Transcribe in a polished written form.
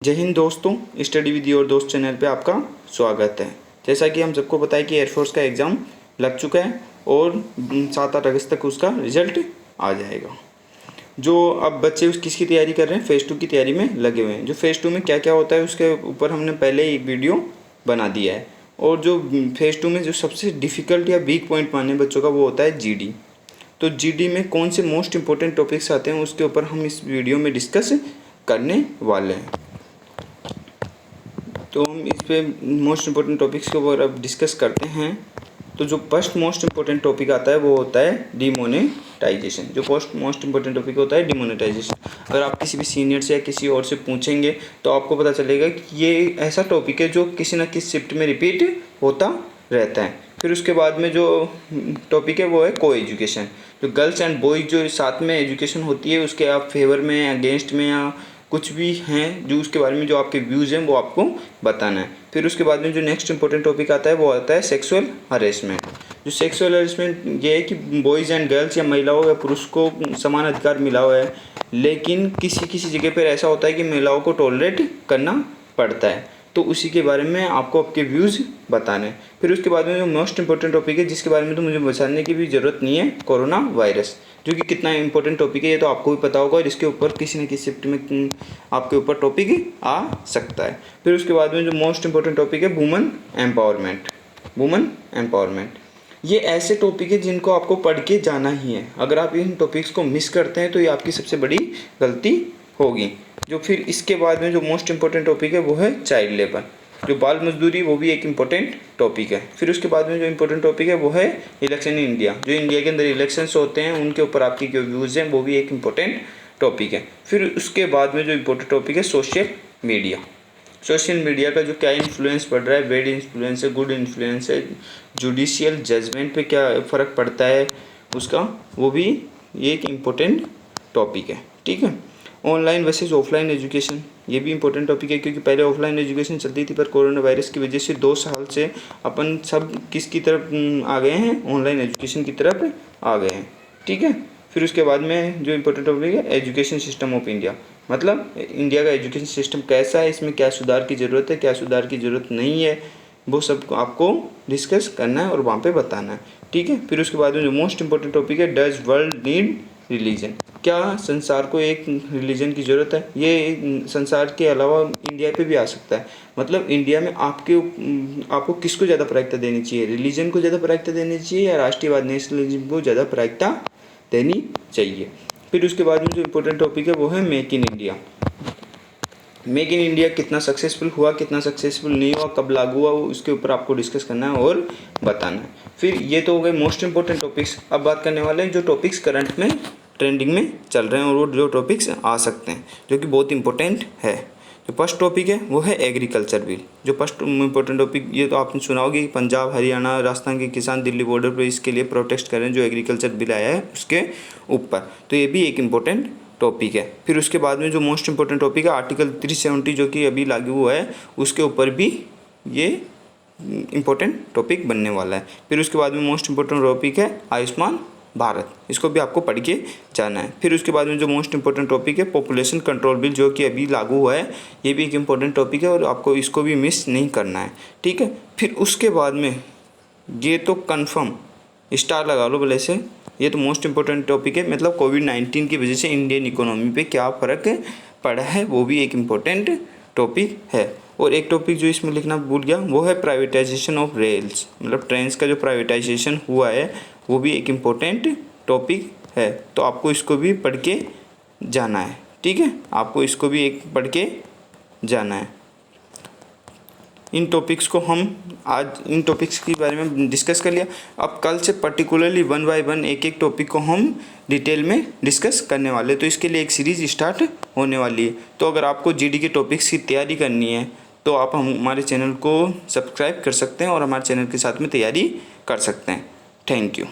जय हिंद दोस्तों, study with your दोस्त चैनल पे आपका स्वागत है। जैसा कि हम सबको पता है कि एयरफोर्स का एग्ज़ाम लग चुका है और 7-8 अगस्त तक उसका रिजल्ट आ जाएगा। जो अब बच्चे किसकी तैयारी कर रहे हैं, फेज़ 2 की तैयारी में लगे हुए हैं। जो फेज़ 2 में क्या क्या होता है उसके ऊपर हमने पहले एक वीडियो बना दिया है। और जो फेज़ 2 में जो सबसे डिफ़िकल्ट या वीक पॉइंट माने बच्चों का वो होता है जीडी। तो जीडी में कौन से मोस्ट इंपॉर्टेंट टॉपिक्स आते हैं उसके ऊपर हम इस वीडियो में डिस्कस करने वाले हैं। तो हम इस पे मोस्ट इम्पोर्टेंट टॉपिक्स के ऊपर अब डिस्कस करते हैं। तो जो फर्स्ट मोस्ट इम्पोर्टेंट टॉपिक आता है वो होता है डिमोनेटाइजेशन। जो फर्स्ट मोस्ट इम्पोर्टेंट टॉपिक होता है डिमोनेटाइजेशन। अगर आप किसी भी सीनियर से या किसी और से पूछेंगे तो आपको पता चलेगा कि ये ऐसा टॉपिक है जो किसी न किसी शिफ्ट में रिपीट होता रहता है। फिर उसके बाद में जो टॉपिक है वो है को एजुकेशन। जो गर्ल्स एंड बॉयज़ जो साथ में एजुकेशन होती है उसके आप फेवर में, अगेंस्ट में या कुछ भी हैं जो उसके बारे में जो आपके व्यूज़ हैं वो आपको बताना है। फिर उसके बाद में जो नेक्स्ट इंपॉर्टेंट टॉपिक आता है वो आता है सेक्सुअल हरेसमेंट। जो सेक्सुअल हरेसमेंट ये है कि बॉयज़ एंड गर्ल्स या महिलाओं या पुरुष को समान अधिकार मिला हुआ है, लेकिन किसी किसी जगह पर ऐसा होता है कि महिलाओं को टॉलरेट करना पड़ता है। तो उसी के बारे में आपको आपके व्यूज़ बताने हैं। फिर उसके बाद में जो मोस्ट इंपॉर्टेंट टॉपिक है जिसके बारे में तो मुझे बताने की भी ज़रूरत नहीं है, कोरोना वायरस, जो कि कितना इंपॉर्टेंट टॉपिक है ये तो आपको भी पता होगा और इसके ऊपर किसी न किसी शिफ्ट में आपके ऊपर टॉपिक आ सकता है। फिर उसके बाद में जो मोस्ट इंपॉर्टेंट टॉपिक है वुमेन एम्पावरमेंट। वुमेन एम्पावरमेंट ये ऐसे टॉपिक है जिनको आपको पढ़ के जाना ही है। अगर आप इन टॉपिक्स को मिस करते हैं तो ये आपकी सबसे बड़ी गलती होगी। जो फिर इसके बाद में जो मोस्ट इंपॉर्टेंट टॉपिक है वो है चाइल्ड लेबर। जो बाल मजदूरी वो भी एक इम्पोर्टेंट टॉपिक है। फिर उसके बाद में जो इम्पोर्टेंट टॉपिक है वो है इलेक्शन इन इंडिया। जो इंडिया के अंदर इलेक्शंस होते हैं उनके ऊपर आपकी जो व्यूज़ हैं वो भी एक इम्पोर्टेंट टॉपिक है। फिर उसके बाद में जो इम्पोर्टेंट टॉपिक है सोशल मीडिया। सोशल मीडिया का जो क्या इन्फ्लुएंस पड़ रहा है, बैड इन्फ्लुएंस है, गुड इन्फ्लुएंस है, जुडिशियल जजमेंट पे क्या फ़र्क पड़ता है उसका, वो भी एक इम्पोर्टेंट टॉपिक है। ठीक है। ऑनलाइन वर्सेस ऑफलाइन एजुकेशन ये भी इंपॉर्टेंट टॉपिक है, क्योंकि पहले ऑफलाइन एजुकेशन चलती थी पर कोरोना वायरस की वजह से 2 साल से अपन सब किसकी तरफ आ गए हैं, ऑनलाइन एजुकेशन की तरफ आ गए हैं। ठीक है। फिर उसके बाद में जो इम्पोर्टेंट टॉपिक है एजुकेशन सिस्टम ऑफ इंडिया, मतलब इंडिया का एजुकेशन सिस्टम कैसा है, इसमें क्या सुधार की ज़रूरत है, क्या सुधार की ज़रूरत नहीं है, वो सब आपको डिस्कस करना है और वहाँ पे बताना है। ठीक है। फिर उसके बाद में जो मोस्ट इंपॉर्टेंट टॉपिक है डज वर्ल्ड नीड रिलीजन। क्या संसार को एक रिलीजन की ज़रूरत है? ये संसार के अलावा इंडिया पे भी आ सकता है। मतलब इंडिया में आपको किसको ज़्यादा प्राथमिकता देनी चाहिए, रिलीजन को ज़्यादा प्राथमिकता देनी चाहिए या राष्ट्रीयवाद नेशनलिज्म को ज़्यादा प्राथमिकता देनी चाहिए। फिर उसके बाद में जो इम्पोर्टेंट टॉपिक है वो है make in India. Make in India कितना सक्सेसफुल हुआ, कितना सक्सेसफुल नहीं हुआ, कब लागू हुआ, उसके ऊपर आपको डिस्कस करना है और बताना है। फिर ये तो हो गए मोस्ट इंपॉर्टेंट टॉपिक्स। अब बात करने वाले हैं जो टॉपिक्स करंट में ट्रेंडिंग में चल रहे हैं और जो टॉपिक्स आ सकते हैं जो कि बहुत इंपॉर्टेंट है। जो फर्स्ट टॉपिक है वो है एग्रीकल्चर बिल। जो फर्स्ट इंपॉर्टेंट टॉपिक ये तो आपने सुना होगा कि पंजाब, हरियाणा, राजस्थान के किसान दिल्ली बॉर्डर पर इसके लिए प्रोटेस्ट कर रहे हैं जो एग्रीकल्चर बिल आया है उसके ऊपर। तो ये भी एक इम्पोर्टेंट टॉपिक है। फिर उसके बाद में जो मोस्ट इंपॉर्टेंट टॉपिक है आर्टिकल 370 जो कि अभी लागू हुआ है उसके ऊपर भी ये इम्पोर्टेंट टॉपिक बनने वाला है। फिर उसके बाद में मोस्ट इंपॉर्टेंट टॉपिक है आयुष्मान भारत, इसको भी आपको पढ़ के जाना है। फिर उसके बाद में जो मोस्ट इंपॉर्टेंट टॉपिक है पॉपुलेशन कंट्रोल बिल जो कि अभी लागू हुआ है, ये भी एक इम्पोर्टेंट टॉपिक है और आपको इसको भी मिस नहीं करना है। ठीक है। फिर उसके बाद में ये तो कन्फर्म स्टार लगा लो भले से, ये तो मोस्ट इंपॉर्टेंट टॉपिक है, मतलब कोविड-19 की वजह से इंडियन इकोनॉमी पे क्या फ़र्क पड़ा है वो भी एक इम्पोर्टेंट टॉपिक है। और एक टॉपिक जो इसमें लिखना भूल गया वो है प्राइवेटाइजेशन ऑफ रेल्स, मतलब ट्रेन्स का जो प्राइवेटाइजेशन हुआ है वो भी एक इम्पोर्टेंट टॉपिक है। तो आपको इसको भी पढ़ के जाना है। ठीक है। आपको इसको भी एक पढ़ के जाना है। इन टॉपिक्स को हम आज इन टॉपिक्स के बारे में डिस्कस कर लिया। अब कल से पर्टिकुलरली 1 बाय 1 एक एक टॉपिक को हम डिटेल में डिस्कस करने वाले। तो इसके लिए एक सीरीज़ स्टार्ट होने वाली है। तो अगर आपको जीडी के टॉपिक्स की तैयारी करनी है तो आप हमारे चैनल को सब्सक्राइब कर सकते हैं और हमारे चैनल के साथ में तैयारी कर सकते हैं। Thank you.